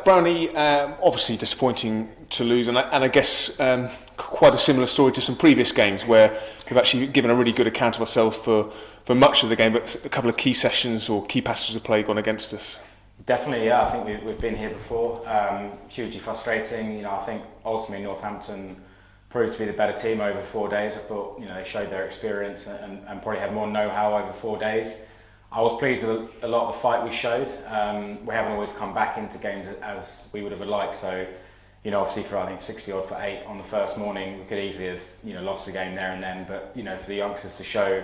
Brownie, obviously disappointing to lose, and I guess quite a similar story to some previous games where we've actually given a really good account of ourselves for much of the game, but a couple of key sessions or key passages of play gone against us. Definitely, yeah. I think we've been here before. Hugely frustrating. I think ultimately Northampton proved to be the better team over 4 days. I thought they showed their experience and probably had more know-how over 4 days. I was pleased with a lot of the fight we showed. We haven't always come back into games as we would have liked. So, obviously for I think 60 odd for 8 on the first morning, we could easily have lost the game there and then. But for the youngsters to show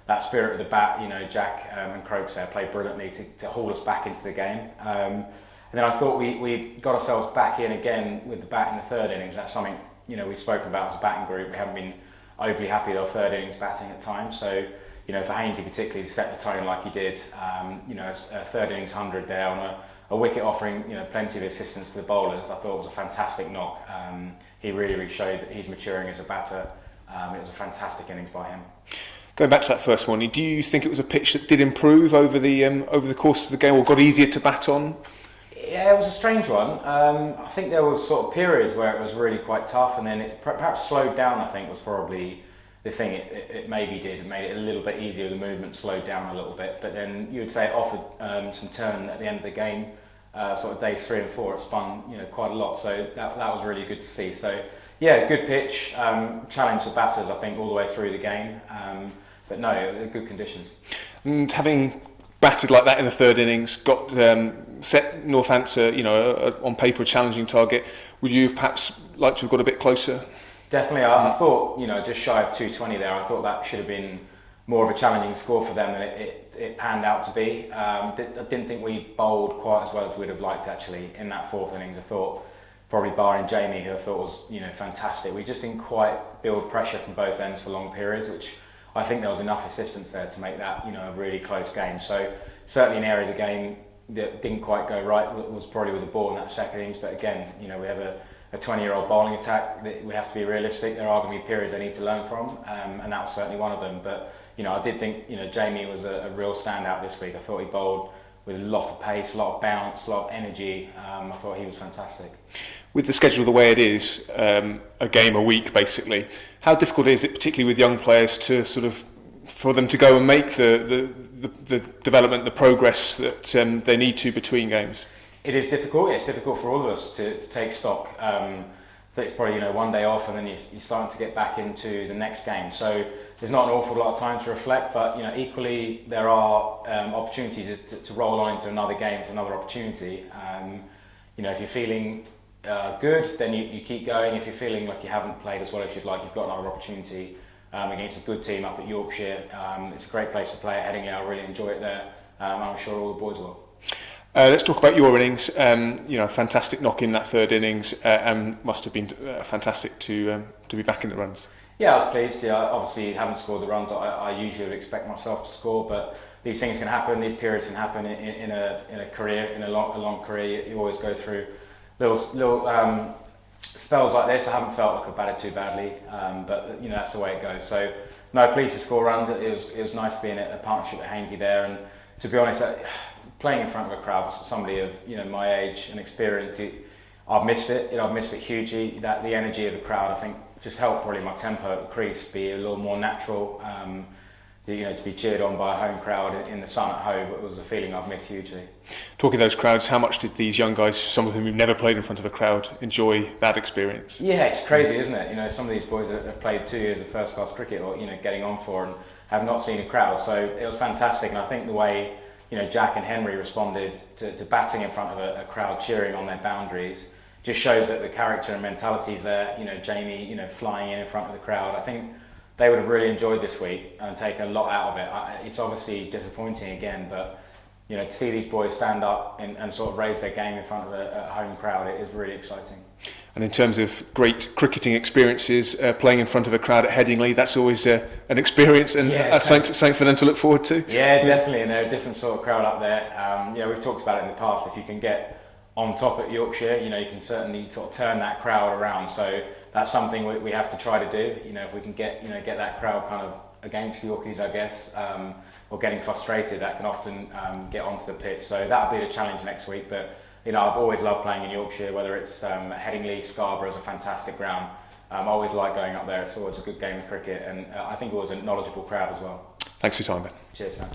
that spirit of the bat, Jack and Croaks there played brilliantly to haul us back into the game. And then I thought we got ourselves back in again with the bat in the third innings. That's something we've spoken about as a batting group. We haven't been overly happy with our third innings batting at times. So for Hainsley particularly to set the tone like he did, a third innings 100 there on a wicket offering plenty of assistance to the bowlers. I thought it was a fantastic knock. He really showed that he's maturing as a batter. It was a fantastic innings by him. Going back to that first morning, do you think it was a pitch that did improve over the course of the game, or got easier to bat on? Yeah, it was a strange one. I think there was sort of periods where it was really quite tough, and then it perhaps slowed down. I think was probably the thing it maybe did. It made it a little bit easier. The movement slowed down a little bit, but then you would say it offered some turn at the end of the game. Sort of days 3 and 4, it spun quite a lot. So that was really good to see. So yeah, good pitch. Challenged the batters, I think, all the way through the game. But no, good conditions. And having batted like that in the third innings, got set Northampton, on paper a challenging target. Would you have perhaps liked to have got a bit closer? Definitely. I thought, just shy of 220 there. I thought that should have been more of a challenging score for them than it panned out to be. I didn't think we bowled quite as well as we'd have liked actually in that fourth innings. I thought probably barring Jamie, who I thought was fantastic. We just didn't quite build pressure from both ends for long periods, which I think there was enough assistance there to make that a really close game. So certainly an area of the game that didn't quite go right was probably with the ball in that second innings. But again, we have a 20-year-old bowling attack. We have to be realistic. There are going to be periods they need to learn from, and that was certainly one of them. But I did think Jamie was a real standout this week. I thought he bowled with a lot of pace, a lot of bounce, a lot of energy. I thought he was fantastic. With the schedule the way it is, a game a week basically, how difficult is it, particularly with young players, to for them to go and make the development, the progress that they need to between games? It is difficult. It's difficult for all of us to take stock. It's probably one day off, and then you're starting to get back into the next game. So there's not an awful lot of time to reflect, but equally there are opportunities to roll on into another game. It's another opportunity. If you're feeling good, then you keep going. If you're feeling like you haven't played as well as you'd like, you've got another opportunity against a good team up at Yorkshire. It's a great place to play at Headingley. I really enjoy it there. I'm sure all the boys will. Let's talk about your innings. Fantastic knock in that third innings, and must have been fantastic to be back in the runs. Yeah, I was pleased. Yeah, obviously haven't scored the runs I usually would expect myself to score, but these things can happen. These periods can happen in a career, in a long career. You always go through little spells like this. I haven't felt like I've batted too badly, but that's the way it goes. So no, pleased to score runs. It was nice to be in a partnership with Hainsley there, and to be honest, playing in front of a crowd for somebody of my age and experience, I've missed it. I've missed it hugely. That the energy of the crowd, I think, just helped probably my tempo at the crease be a little more natural. To be cheered on by a home crowd in the sun at home, it was a feeling I've missed hugely. Talking of those crowds, how much did these young guys, some of whom have never played in front of a crowd, enjoy that experience? Yeah, it's crazy, isn't it? Some of these boys have played 2 years of first class cricket, or getting on for, and have not seen a crowd. So it was fantastic, and I think the way Jack and Henry responded to batting in front of a crowd cheering on their boundaries just shows that the character and mentality is there. Jamie, flying in front of the crowd. I think they would have really enjoyed this week and taken a lot out of it. It's obviously disappointing again, but to see these boys stand up and sort of raise their game in front of a home crowd, it is really exciting. And in terms of great cricketing experiences, playing in front of a crowd at Headingley, that's always an experience, and that's something for them to look forward to. Yeah, definitely, and they're a different sort of crowd up there. We've talked about it in the past. If you can get on top at Yorkshire, you can certainly sort of turn that crowd around. So that's something we have to try to do. If we can get that crowd kind of against the Yorkies, I guess, or getting frustrated, that can often get onto the pitch. So that'll be the challenge next week. But you know, I've always loved playing in Yorkshire, whether it's Headingley, Scarborough is a fantastic ground. I always like going up there. It's always a good game of cricket, and I think it was a knowledgeable crowd as well. Thanks for your time, Ben. Cheers, Sam.